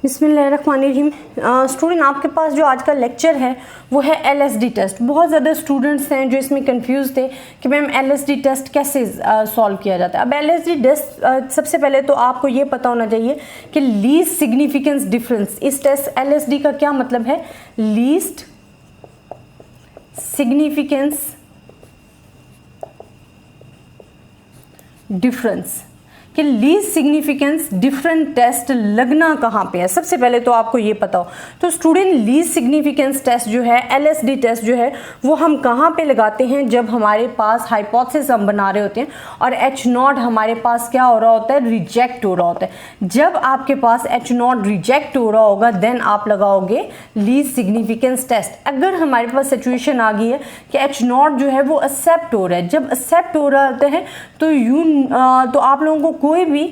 बिस्मिल्लाहिर्रहमानिर्रहीम। स्टूडेंट, आपके पास जो आज का लेक्चर है वो है एलएसडी टेस्ट। बहुत ज़्यादा स्टूडेंट्स हैं जो इसमें कंफ्यूज थे कि मैम एलएसडी टेस्ट कैसे सॉल्व किया जाता है। अब एलएसडी टेस्ट सबसे पहले तो आपको ये पता होना चाहिए कि लीस्ट सिग्निफिकेंस डिफरेंस। इस टेस्ट एलएसडी का क्या मतलब है? लीस्ट सिग्निफिकेंस डिफरेंस कि लीस्ट सिग्निफिकेंस डिफरेंट टेस्ट लगना कहाँ पे है। सबसे पहले तो आपको ये पता हो। तो स्टूडेंट, लीस्ट सिग्निफिकेंस टेस्ट जो है, एलएसडी टेस्ट जो है, वो हम कहाँ पे लगाते हैं? जब हमारे पास हाइपोथेसिस हम बना रहे होते हैं और एच नॉट हमारे पास क्या हो रहा होता है? रिजेक्ट हो रहा होता है। जब आपके पास एच नॉट रिजेक्ट हो रहा होगा देन आप लगाओगे लीस्ट सिग्निफिकेंस टेस्ट। अगर हमारे पास सिचुएशन आ गई है कि एच नॉट जो है वो एक्सेप्ट हो रहा है, जब एक्सेप्ट हो रहा होता है तो आप लोगों को कोई भी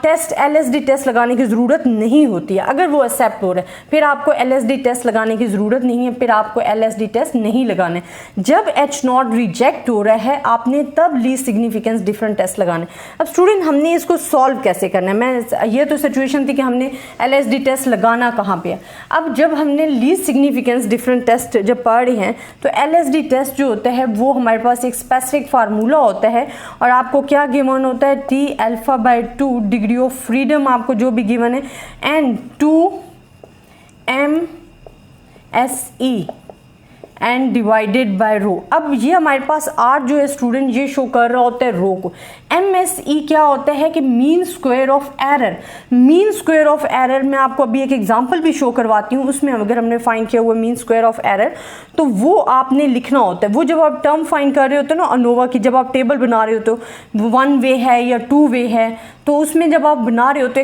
टेस्ट एलएसडी टेस्ट लगाने की ज़रूरत नहीं होती है। अगर वो एक्सेप्ट हो रहा है फिर आपको एलएसडी टेस्ट लगाने की ज़रूरत नहीं है, फिर आपको एलएसडी टेस्ट नहीं लगाने। जब एच नॉट रिजेक्ट हो रहा है आपने तब लीस्ट सिग्निफिकेंस डिफरेंट टेस्ट लगाने। अब स्टूडेंट, हमने इसको सॉल्व कैसे करना है? ये तो सिचुएशन थी कि हमने एलएसडी टेस्ट लगाना कहाँ पे है। अब जब हमने लीस्ट सिग्निफिकेंस डिफरेंट टेस्ट जब पढ़े हैं तो एलएसडी टेस्ट जो होता है वो हमारे पास एक स्पेसिफिक फार्मूला होता है और आपको क्या गिवन होता है? T alpha by 2 degree of freedom आपको जो भी गिवन है and 2 MSE and divided by row. अब ये हमारे पास आर जो है स्टूडेंट ये शो कर रहा होता है रो को। MSE क्या होता है कि mean square of error. Mean square of error में आपको अभी एक एग्जांपल भी शो करवाती हूँ। उसमें अगर हमने फाइंड किया हुआ मीन स्क्वायर ऑफ एरर तो वो आपने लिखना होता है। वो जब आप टर्म फाइंड कर रहे होते हो ना अनोवा की, जब आप टेबल बना रहे होते हो 1 वे है या 2 वे है, तो उसमें जब आप बना रहे हो तो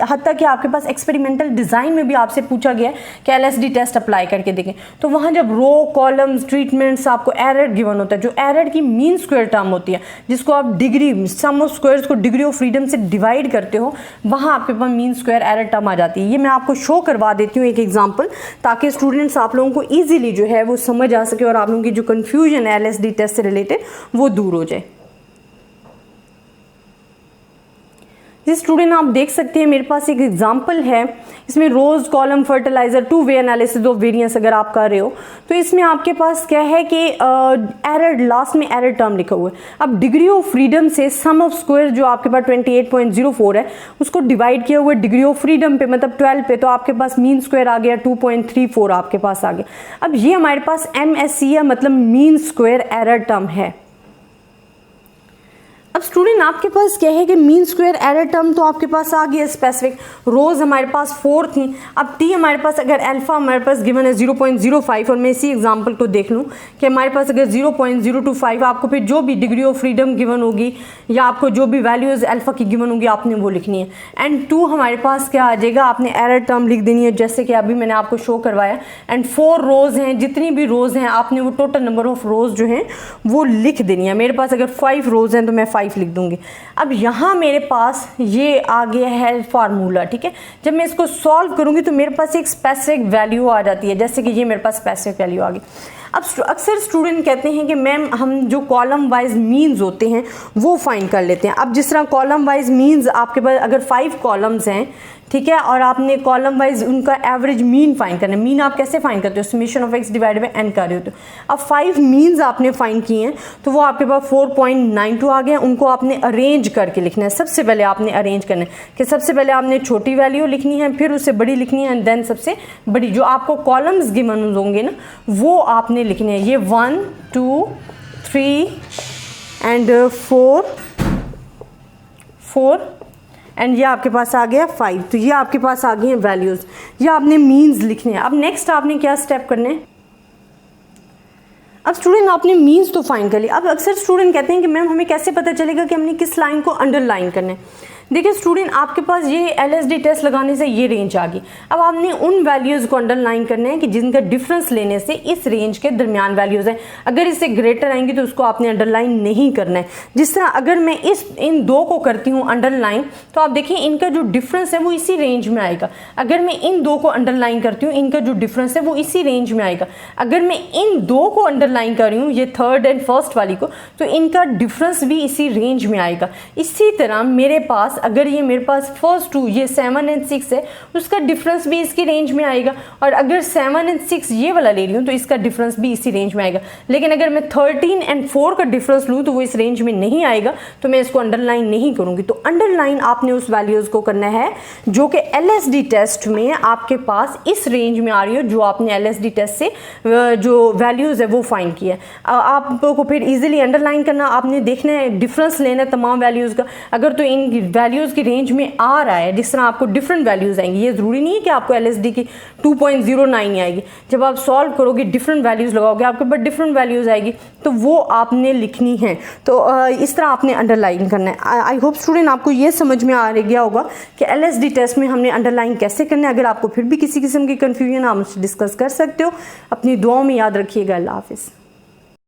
हत्ता कि आपके पास एक्सपेरिमेंटल डिज़ाइन में भी आपसे पूछा गया कि एलएसडी टेस्ट अप्लाई करके देखें। तो वहाँ जब रो कॉलम्स ट्रीटमेंट्स आपको एरर गिवन होता है, जो एरर की मीन स्क्वायर टर्म होती है जिसको आप डिग्री सम ऑफ स्क्वायर्स को डिग्री ऑफ फ्रीडम से डिवाइड करते हो, वहाँ आपके पास मीन स्क्वायर एरर टर्म आ जाती है। ये मैं आपको शो करवा देती हूँ एक एग्जाम्पल, ताकि स्टूडेंट्स आप लोगों को ईजिली जो है वो समझ आ सके और आप लोगों की जो कन्फ्यूजन है एलएसडी टेस्ट से रिलेटेड वो दूर हो जाए। जी स्टूडेंट, आप देख सकते हैं मेरे पास एक एग्जांपल है। इसमें rows column fertiliser 2 way analysis of variance अगर आप कर रहे हो तो इसमें आपके पास क्या है कि एरर, लास्ट में एरर टर्म लिखा हुआ है। अब डिग्री ऑफ फ्रीडम से सम ऑफ स्क्वायर जो आपके पास 28.04 है उसको डिवाइड किया हुआ डिग्री ऑफ फ्रीडम पे, मतलब 12 पे, तो आपके पास मीन स्क्वायर आ गया 2.34 आपके पास आ गया। अब ये हमारे पास MSE है, मतलब मीन स्क्वायर एरर टर्म है। अब स्टूडेंट, आपके पास क्या है कि मीन स्क्वायर एरर टर्म तो आपके पास आ गया स्पेसिफिक। रोज हमारे पास 4 थी। अब टी हमारे पास अगर अल्फा हमारे पास गिवन है 0.05 और मैं इसी एग्जांपल को देख लूँ कि हमारे पास अगर 0.025 आपको फिर जो भी डिग्री ऑफ फ्रीडम गिवन होगी या आपको जो भी वैल्यूज अल्फा की गिवन होगी आपने वो लिखनी है। एंड 2 हमारे पास क्या आ जाएगा? आपने एरर टर्म लिख देनी है जैसे कि अभी मैंने आपको शो करवाया। एंड 4 रोज हैं, जितनी भी रोज हैं आपने वो टोटल नंबर ऑफ रोज जो हैं वो लिख देनी है। मेरे पास अगर 5 रोज हैं तो मैं 5 लिख दूंगी। अब यहाँ मेरे पास ये आ गया है फार्मूला, ठीक है। जब मैं इसको सॉल्व करूंगी तो मेरे पास एक स्पेसिफिक वैल्यू आ जाती है, जैसे कि ये मेरे पास स्पेसिफिक वैल्यू आ गई। अब अक्सर स्टूडेंट कहते हैं कि मैम हम जो कॉलम वाइज मीन्स होते हैं वो फाइंड कर लेते हैं। अब जिस तरह कॉलम वाइज मीन्स आपके पास अगर 5 कॉलम्स हैं, ठीक है, और आपने कॉलम वाइज उनका एवरेज मीन फाइंड करना है। मीन आप कैसे फाइंड करते हो? Summation of X divide by N कर रहे होते हो। अब 5 मीन्स आपने फाइंड किए हैं तो वो आपके पास 4.92 आ गए। उनको आपने अरेंज करके लिखना है। सबसे पहले आपने अरेंज करना है कि सबसे पहले आपने छोटी वैल्यू लिखनी है, फिर उससे बड़ी लिखनी है, एंड देन सबसे बड़ी। जो आपको कॉलम्स गिवन होंगे ना वो आपने लिखने हैं। ये 1 2 3 एंड 4 एंड ये आपके पास आ गया 5। तो ये आपके पास आ गए हैं वैल्यूज। ये आपने मीन्स लिखने हैं। अब नेक्स्ट आपने क्या स्टेप करने हैं? अब स्टूडेंट, आपने मीन्स तो फाइंड कर लिया। अब अक्सर स्टूडेंट कहते हैं कि मैम हमें कैसे पता चलेगा कि हमने किस लाइन को अंडरलाइन करना है? देखिए स्टूडेंट, आपके पास ये एलएसडी टेस्ट लगाने से ये रेंज आ गई। अब आपने उन वैल्यूज़ को अंडरलाइन करना है कि जिनका डिफरेंस लेने से इस रेंज के दरमियान वैल्यूज़ हैं। अगर इससे ग्रेटर आएंगी तो उसको आपने अंडरलाइन नहीं करना है। जिस तरह अगर मैं इन 2 को करती हूँ अंडरलाइन तो आप देखिए इनका जो डिफरेंस है वो इसी रेंज में आएगा। अगर मैं इन 2 को अंडरलाइन करती हूँ इनका जो डिफरेंस है वो इसी रेंज में आएगा। अगर मैं इन 2 को अंडरलाइन कर रही हूँ, ये 3rd एंड 1st वाली को, तो इनका डिफरेंस भी इसी रेंज में आएगा। इसी तरह मेरे पास पास अगर ये मेरे पास फर्स्ट 2 ये 7 एंड 6 है, उसका डिफरेंस भी इसकी रेंज में आएगा, और अगर 7 एंड 6 ये वाला ले रही हूँ तो इसका डिफरेंस भी इसी रेंज में आएगा। लेकिन अगर मैं 13 एंड 4 का डिफरेंस लूँ तो वो इस रेंज में नहीं आएगा, तो मैं इसको अंडरलाइन नहीं करूँगी। तो अंडरलाइन आपने उस वैल्यूज़ को करना है जो कि LSD टेस्ट में आपके पास इस रेंज में आ रही हो, जो आपने LSD टेस्ट से जो वैल्यूज़ है वो फाइंड किया है। आपको फिर इजीली अंडरलाइन करना, आपने देखना है डिफरेंस लेना है तमाम वैल्यूज़ का। अगर तो इन वैल्यूज़ की रेंज में आ रहा है, जिस तरह आपको डिफरेंट वैल्यूज़ आएंगी, ये ज़रूरी नहीं है कि आपको LSD की 2.09 आएगी। जब आप सॉल्व करोगे डिफरेंट वैल्यूज़ लगाओगे, आपके पास डिफरेंट वैल्यूज़ आएगी, तो वो आपने लिखनी है। तो इस तरह आपने अंडरलाइन करना है। आई होप स्टूडेंट आपको ये समझ में आ गया होगा कि LSD टेस्ट में हमने अंडरलाइन कैसे करना है। अगर आपको फिर भी किसी किस्म की कन्फ्यूजन आप मुझसे डिस्कस कर सकते हो। अपनी दुआओं में याद रखिएगा। अल्लाह हाफिज़।